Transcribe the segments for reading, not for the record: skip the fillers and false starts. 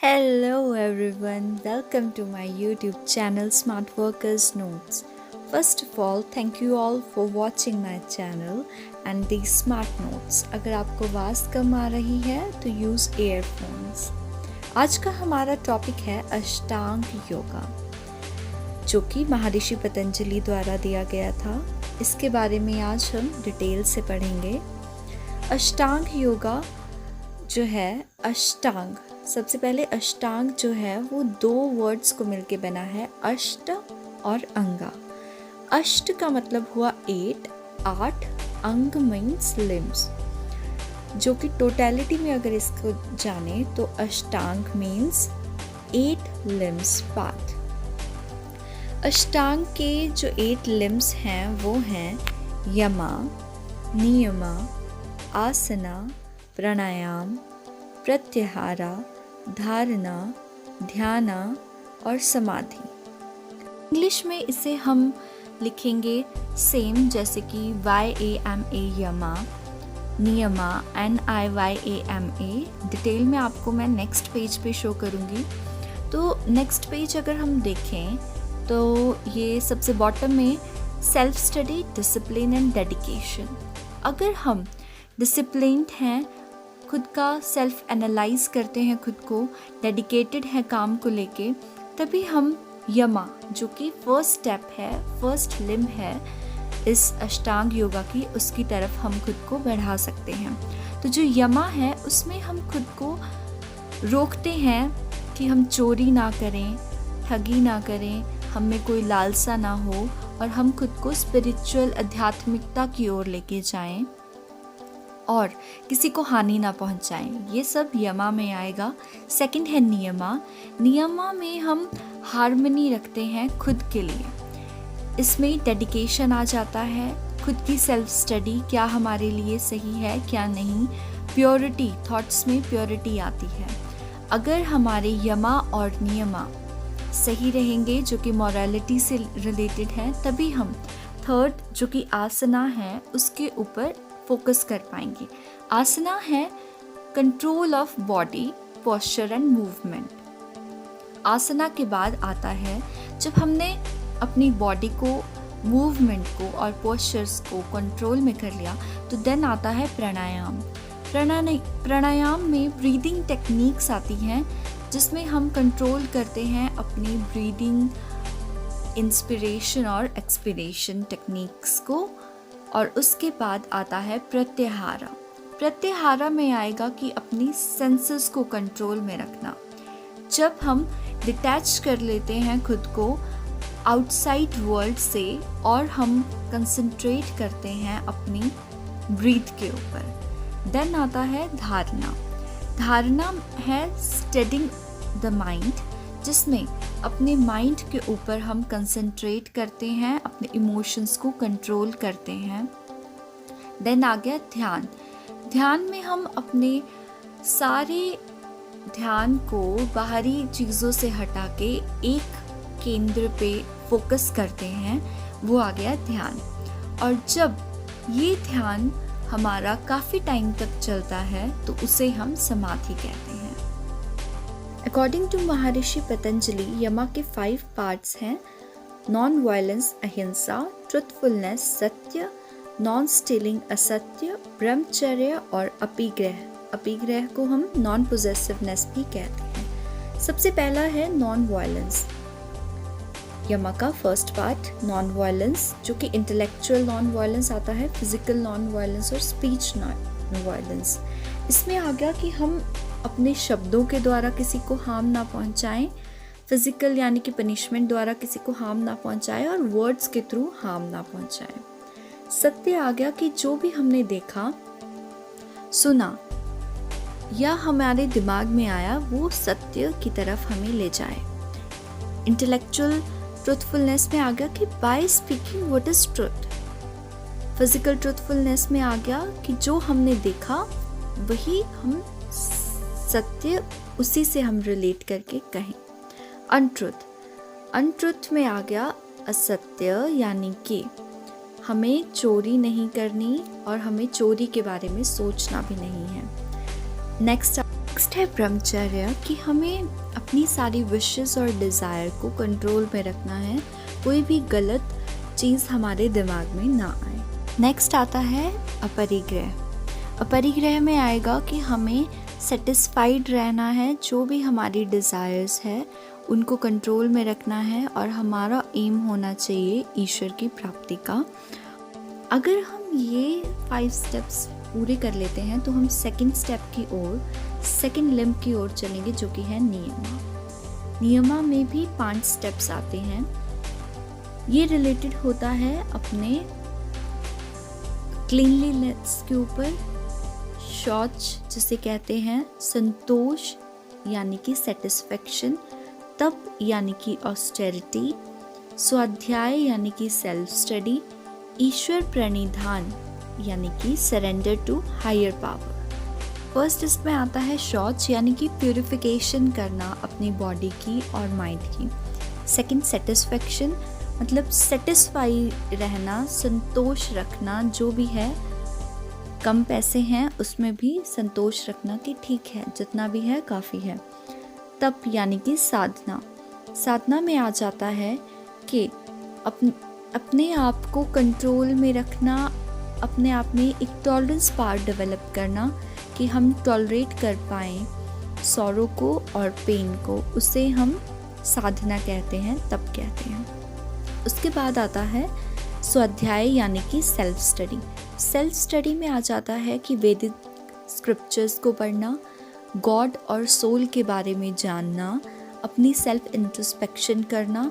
Hello everyone, welcome to my YouTube channel Smart Workers Notes. First of all, thank you all for watching my channel and these smart notes. अगर आपको आवाज़ कम आ रही है तो use earphones. आज का हमारा टॉपिक है अष्टांग योगा, जो कि महर्षि पतंजलि द्वारा दिया गया था। इसके बारे में आज हम डिटेल से पढ़ेंगे। अष्टांग योगा जो है, अष्टांग, सबसे पहले अष्टांग जो है वो दो वर्ड्स को मिलके बना है, अष्ट और अंगा। अष्ट का मतलब हुआ 8, अंग मीन्स लिम्स, जो कि टोटलिटी में अगर इसको जाने तो अष्टांग मीन्स 8 लिम्स पार्ट। अष्टांग के जो 8 लिम्स हैं वो हैं यमा, नियमा, आसना, प्राणायाम, प्रत्याहारा, धारणा, ध्याना और समाधि। इंग्लिश में इसे हम लिखेंगे सेम, जैसे कि YAMA यमा, नियमा NIYAMA। डिटेल में आपको मैं नेक्स्ट पेज पे शो करूँगी। तो नेक्स्ट पेज अगर हम देखें तो ये सबसे बॉटम में self study, discipline and dedication. अगर हम डिसिप्लिन्ड हैं, खुद का सेल्फ एनालाइज करते हैं, खुद को डेडिकेटेड है काम को लेके, तभी हम यमा, जो कि फर्स्ट स्टेप है, फर्स्ट लिम है इस अष्टांग योगा की, उसकी तरफ हम खुद को बढ़ा सकते हैं। तो जो यमा है उसमें हम खुद को रोकते हैं कि हम चोरी ना करें, ठगी ना करें, हम में कोई लालसा ना हो और हम खुद को स्पिरिचुअल आध्यात्मिकता की ओर लेके जाएं और किसी को हानि ना पहुंचाएं। ये सब यमा में आएगा। सेकंड है नियमा। नियमा में हम हार्मनी रखते हैं खुद के लिए। इसमें डेडिकेशन आ जाता है, खुद की सेल्फ स्टडी, क्या हमारे लिए सही है क्या नहीं, प्योरिटी, थॉट्स में प्योरिटी आती है। अगर हमारे यमा और नियमा सही रहेंगे, जो कि मॉरलिटी से रिलेटेड है, तभी हम थर्ड, जो कि आसना है, उसके ऊपर फोकस कर पाएंगे। आसना है control of body, posture and movement. Asana के बाद आता है जब हमने अपनी बॉडी को, मूवमेंट को और पोस्चर्स को कंट्रोल में कर लिया, तो देन आता है प्राणायाम। प्राणायाम में ब्रीदिंग टेक्निक्स आती हैं, जिसमें हम कंट्रोल करते हैं अपनी ब्रीदिंग, इंस्पिरेशन और एक्सपिरेशन टेक्निक्स को। और उसके बाद आता है प्रत्याहारा। प्रत्याहारा में आएगा कि अपनी सेंसेस को कंट्रोल में रखना। जब हम डिटैच कर लेते हैं खुद को आउटसाइड वर्ल्ड से और हम कंसंट्रेट करते हैं अपनी ब्रीथ के ऊपर। देन आता है धारणा। धारणा है स्टेडिंग द माइंड, जिसमें अपने माइंड के ऊपर हम कंसंट्रेट करते हैं, अपने इमोशंस को कंट्रोल करते हैं। देन आ गया ध्यान। ध्यान में हम अपने सारे ध्यान को बाहरी चीज़ों से हटा के एक केंद्र पे फोकस करते हैं, वो आ गया ध्यान। और जब ये ध्यान हमारा काफ़ी टाइम तक चलता है तो उसे हम समाधि कहते हैं। अकॉर्डिंग टू महर्षि पतंजलि, यमा के 5 पार्ट्स हैं: नॉन वायलेंस अहिंसा, ट्रुथफुलनेस सत्य, नॉन स्टीलिंग असत्य, ब्रह्मचर्य और अपिग्रह। अपिग्रह को हम नॉन पोजेसिवनेस भी कहते हैं। सबसे पहला है नॉन वायलेंस। यमा का फर्स्ट पार्ट नॉन वायलेंस, जो कि इंटेलेक्चुअल नॉन वायलेंस आता है, फिजिकल नॉन वायलेंस और स्पीच नॉन वायलेंस। इसमें आ गया कि हम अपने शब्दों के द्वारा किसी को हार्म ना पहुंचाएं, फिजिकल यानी कि पनिशमेंट द्वारा किसी को हार्म ना पहुंचाएं और वर्ड्स के थ्रू हार्म ना पहुंचाएं। सत्य आ गया कि जो भी हमने देखा, सुना या हमारे दिमाग में आया, वो सत्य की तरफ हमें ले जाए। इंटेलेक्चुअल ट्रुथफुलनेस में आ गया कि by speaking what is truth. Physical truthfulness में आ गया कि जो हमने देखा वही हम सत्य, उसी से हम रिलेट करके कहें। अनट्रुथ में आ गया असत्य, यानी कि हमें चोरी नहीं करनी और हमें चोरी के बारे में सोचना भी नहीं है। नेक्स्ट है ब्रह्मचर्य कि हमें अपनी सारी विशेस और डिज़ायर को कंट्रोल में रखना है, कोई भी गलत चीज़ हमारे दिमाग में ना आए। नेक्स्ट आता है अपरिग्रह। अपरिग्रह में आएगा कि हमें सेटिस्फाइड रहना है, जो भी हमारी डिज़ायर्स है उनको कंट्रोल में रखना है और हमारा एम होना चाहिए ईश्वर की प्राप्ति का। अगर हम ये 5 स्टेप्स पूरे कर लेते हैं तो हम सेकंड स्टेप की ओर, सेकंड लिम्ब की ओर चलेंगे, जो कि है नियमा। नियमा में भी 5 स्टेप्स आते हैं। ये रिलेटेड होता है अपने क्लीनलीनेस के ऊपर, शौच जिसे कहते हैं, संतोष यानी कि सेटिस्फेक्शन, तप यानी कि ऑस्टेरिटी, स्वाध्याय यानी कि सेल्फ स्टडी, ईश्वर प्रणिधान यानी कि surrender to higher power. First इसमें आता है शौच यानी कि प्यूरिफिकेशन करना अपनी बॉडी की और माइंड की। सेकंड सेटिस्फेक्शन मतलब सेटिस्फाई रहना, संतोष रखना, जो भी है, कम पैसे हैं उसमें भी संतोष रखना कि ठीक है, जितना भी है काफ़ी है। तप यानी कि साधना। साधना में आ जाता है कि अपने आप को कंट्रोल में रखना, अपने आप में एक टॉलरेंस पावर डेवलप करना कि हम टॉलरेट कर पाएँ सॉरो को और पेन को, उसे हम साधना कहते हैं, तप कहते हैं। उसके बाद आता है स्वाध्याय यानी कि सेल्फ स्टडी। सेल्फ स्टडी में आ जाता है कि वैदिक स्क्रिप्चर्स को पढ़ना, गॉड और सोल के बारे में जानना, अपनी सेल्फ इंट्रोस्पेक्शन करना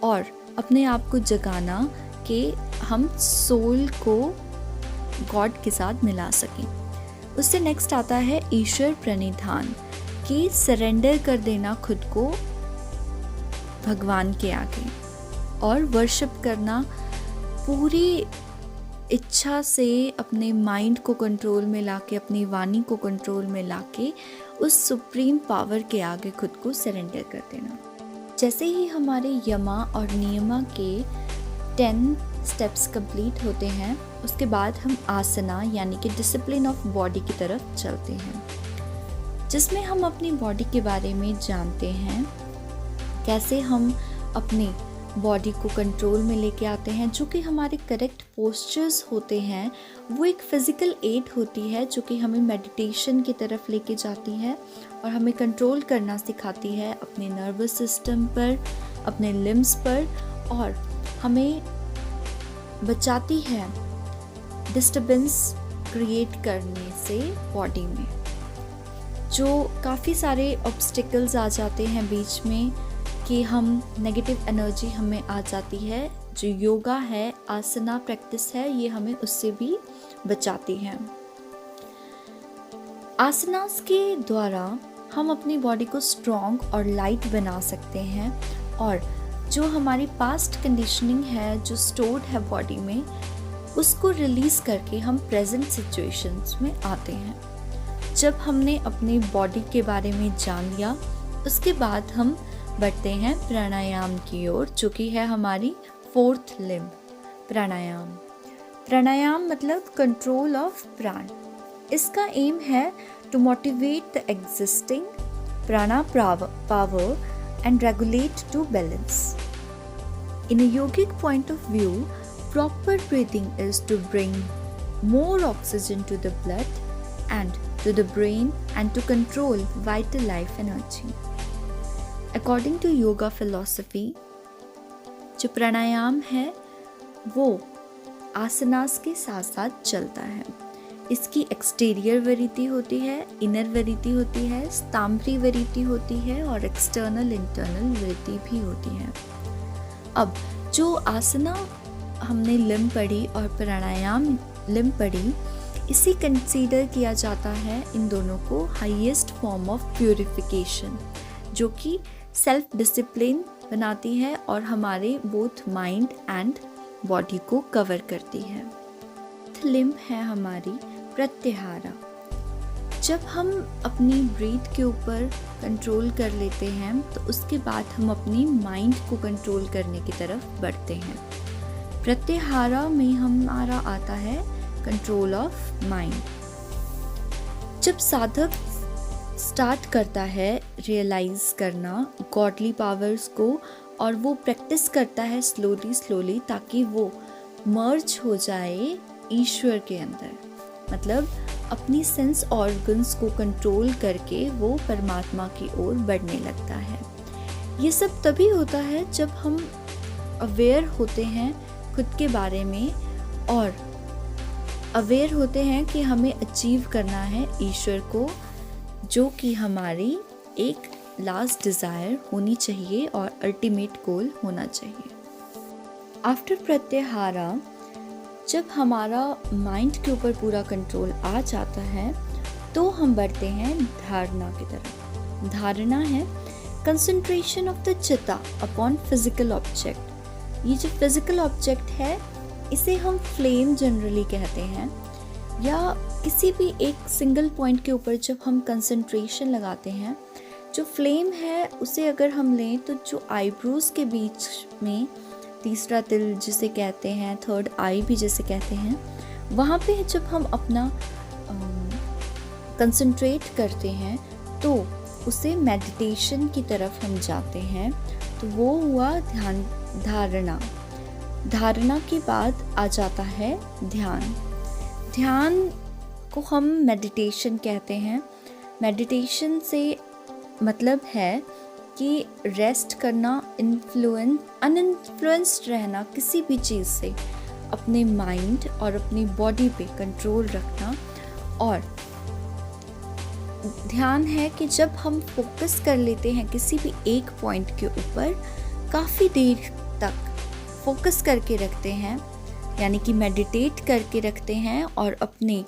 और अपने आप को जगाना कि हम सोल को गॉड के साथ मिला सकें। उससे नेक्स्ट आता है ईश्वर प्रणिधान, कि सरेंडर कर देना खुद को भगवान के आगे और वर्शिप करना, पूरी इच्छा से अपने माइंड को कंट्रोल में लाके, अपनी वाणी को कंट्रोल में लाके उस सुप्रीम पावर के आगे खुद को सरेंडर कर देना। जैसे ही हमारे यमा और नियमा के 10 स्टेप्स कंप्लीट होते हैं, उसके बाद हम आसना यानी कि डिसिप्लिन ऑफ बॉडी की तरफ चलते हैं, जिसमें हम अपनी बॉडी के बारे में जानते हैं, कैसे हम अपनी बॉडी को कंट्रोल में लेके आते हैं। जो कि हमारे करेक्ट पोस्चर्स होते हैं, वो एक फिज़िकल एड होती है जो कि हमें मेडिटेशन की तरफ लेके जाती है और हमें कंट्रोल करना सिखाती है अपने नर्वस सिस्टम पर, अपने लिम्स पर, और हमें बचाती है डिस्टर्बेंस क्रिएट करने से बॉडी में। जो काफ़ी सारे ऑब्स्टिकल्स आ जाते हैं बीच में कि हम नेगेटिव एनर्जी हमें आ जाती है, जो योगा है, आसना प्रैक्टिस है, ये हमें उससे भी बचाती है। आसनास के द्वारा हम अपनी बॉडी को स्ट्रॉन्ग और लाइट बना सकते हैं और जो हमारी पास्ट कंडीशनिंग है, जो स्टोर्ड है बॉडी में, उसको रिलीज़ करके हम प्रेजेंट सिचुएशंस में आते हैं। जब हमने अपनी बॉडी के बारे में जान लिया, उसके बाद हम बढ़ते हैं प्राणायाम की ओर, जो कि है हमारी 4th लिम्ब, प्राणायाम। प्राणायाम मतलब कंट्रोल ऑफ प्राण। इसका एम है to motivate the existing prana power and regulate to balance. In a yogic point of view, proper breathing is to bring more oxygen to the blood and to the brain and to control vital life energy. According to yoga philosophy, जो प्राणायाम है वो आसनास के साथ साथ चलता है। इसकी exterior वरीति होती है, इनर वरीति होती है, स्तंभरी वरीति होती है और एक्सटर्नल इंटरनल वरीति भी होती है। अब जो आसना हमने लिम्ब पढ़ी और प्राणायाम लिम्ब पढ़ी, इसे कंसीडर किया जाता है इन दोनों को हाईएस्ट फॉर्म ऑफ प्यूरिफिकेशन, जो कि सेल्फ डिसिप्लिन बनाती है और हमारे बोथ माइंड एंड बॉडी को कवर करती है। लिम्ब है हमारी प्रत्याहारा। जब हम अपनी ब्रीथ के ऊपर कंट्रोल कर लेते हैं तो उसके बाद हम अपनी माइंड को कंट्रोल करने की तरफ बढ़ते हैं। प्रत्याहारा में हमारा आता है कंट्रोल ऑफ माइंड। जब साधक स्टार्ट करता है रियलाइज़ करना गॉडली पावर्स को, और वो प्रैक्टिस करता है स्लोली ताकि वो मर्ज हो जाए ईश्वर के अंदर। मतलब अपनी सेंस ऑर्गन्स को कंट्रोल करके वो परमात्मा की ओर बढ़ने लगता है। ये सब तभी होता है जब हम अवेयर होते हैं खुद के बारे में और अवेयर होते हैं कि हमें अचीव करना है ईश्वर को, जो कि हमारी एक लास्ट डिज़ायर होनी चाहिए और अल्टीमेट गोल होना चाहिए। आफ्टर प्रत्याहारा जब हमारा माइंड के ऊपर पूरा कंट्रोल आ जाता है तो हम बढ़ते हैं धारणा की तरफ। धारणा है कंसंट्रेशन ऑफ द चित्ता अपॉन फिजिकल ऑब्जेक्ट। ये जो फिजिकल ऑब्जेक्ट है इसे हम फ्लेम जनरली कहते हैं, या किसी भी एक सिंगल पॉइंट के ऊपर जब हम कंसंट्रेशन लगाते हैं। जो फ्लेम है उसे अगर हम लें तो जो आईब्रोज के बीच में तीसरा तिल जिसे कहते हैं, थर्ड आई भी जिसे कहते हैं, वहाँ पे जब हम अपना कंसंट्रेट करते हैं तो उसे मेडिटेशन की तरफ हम जाते हैं। तो वो हुआ ध्यान धारणा। धारणा के बाद आ जाता है ध्यान। ध्यान को हम मेडिटेशन कहते हैं। मेडिटेशन से मतलब है कि रेस्ट करना, अनइन्फ्लुएंस्ड रहना किसी भी चीज़ से, अपने माइंड और अपनी बॉडी पे कंट्रोल रखना। और ध्यान है कि जब हम फोकस कर लेते हैं किसी भी एक पॉइंट के ऊपर, काफ़ी देर तक फोकस करके रखते हैं, यानी कि मेडिटेट करके रखते हैं और अपने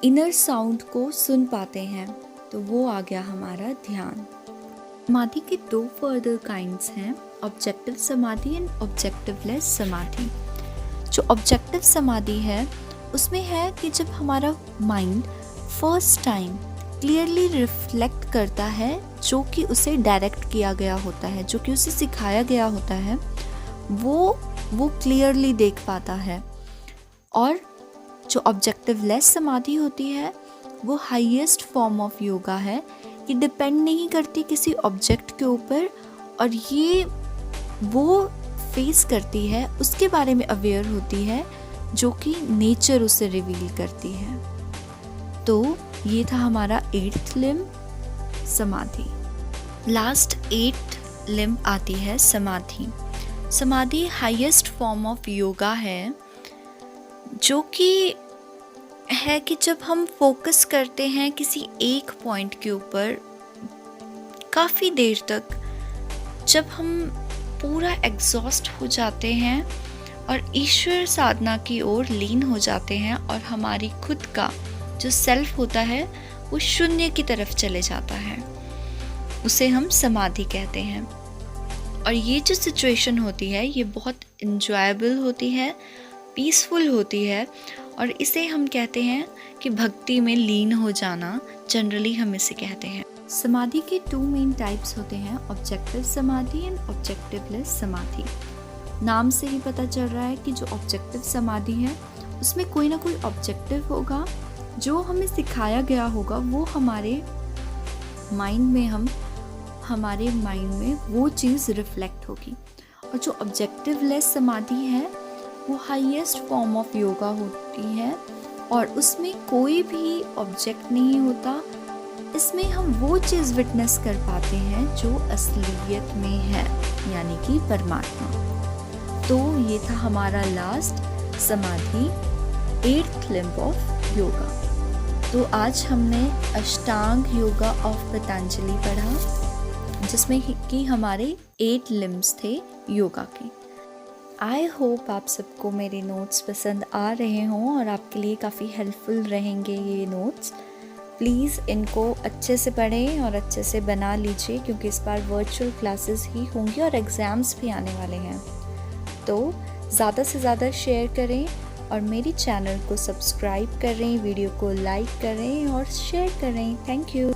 इनर साउंड को सुन पाते हैं, तो वो आ गया हमारा ध्यान। समाधि के दो फर्दर काइंड्स हैं, ऑब्जेक्टिव समाधि एंड ऑब्जेक्टिवलेस समाधि। जो ऑब्जेक्टिव समाधि है उसमें है कि जब हमारा mind first time clearly reflect करता है जो कि उसे डायरेक्ट किया गया होता है, जो कि उसे सिखाया गया होता है, वो क्लियरली देख पाता है। और जो ऑब्जेक्टिवलेस समाधि होती है वो हाईएस्ट फॉर्म ऑफ योगा है कि डिपेंड नहीं करती किसी ऑब्जेक्ट के ऊपर, और ये वो फेस करती है, उसके बारे में अवेयर होती है जो कि नेचर उसे रिवील करती है। तो ये था हमारा 8th लिम्ब समाधि। लास्ट 8th लिम्ब आती है समाधि। समाधि हाईएस्ट फॉर्म ऑफ योगा है, जो कि है कि जब हम फोकस करते हैं किसी एक पॉइंट के ऊपर काफ़ी देर तक, जब हम पूरा एग्जॉस्ट हो जाते हैं और ईश्वर साधना की ओर लीन हो जाते हैं और हमारी खुद का जो सेल्फ होता है वो शून्य की तरफ चले जाता है, उसे हम समाधि कहते हैं। और ये जो सिचुएशन होती है ये बहुत इंजॉयबल होती है, पीसफुल होती है, और इसे हम कहते हैं कि भक्ति में लीन हो जाना, जनरली हम इसे कहते हैं। समाधि के 2 मेन टाइप्स होते हैं, ऑब्जेक्टिव समाधि एंड ऑब्जेक्टिवलेस समाधि। नाम से ही पता चल रहा है कि जो ऑब्जेक्टिव समाधि है उसमें कोई ना कोई ऑब्जेक्टिव होगा, जो हमें सिखाया गया होगा, वो हमारे माइंड में वो चीज़ रिफ्लेक्ट होगी। और जो ऑब्जेक्टिवलेस समाधि है वो हाईएस्ट फॉर्म ऑफ योगा होती है, और उसमें कोई भी ऑब्जेक्ट नहीं होता। इसमें हम वो चीज़ विटनेस कर पाते हैं जो असलियत में है, यानी कि परमात्मा। तो ये था हमारा लास्ट समाधि, 8th लिम्ब ऑफ योगा। तो आज हमने अष्टांग योगा ऑफ पतंजलि पढ़ा, जिसमें कि हमारे 8 लिम्ब्स थे योगा के। आई होप आप सबको मेरे नोट्स पसंद आ रहे हों और आपके लिए काफ़ी हेल्पफुल रहेंगे ये नोट्स। प्लीज़ इनको अच्छे से पढ़ें और अच्छे से बना लीजिए, क्योंकि इस बार वर्चुअल क्लासेस ही होंगी और एग्ज़ाम्स भी आने वाले हैं। तो ज़्यादा से ज़्यादा शेयर करें और मेरी चैनल को सब्सक्राइब करें, वीडियो को लाइक करें और शेयर करें। Thank you.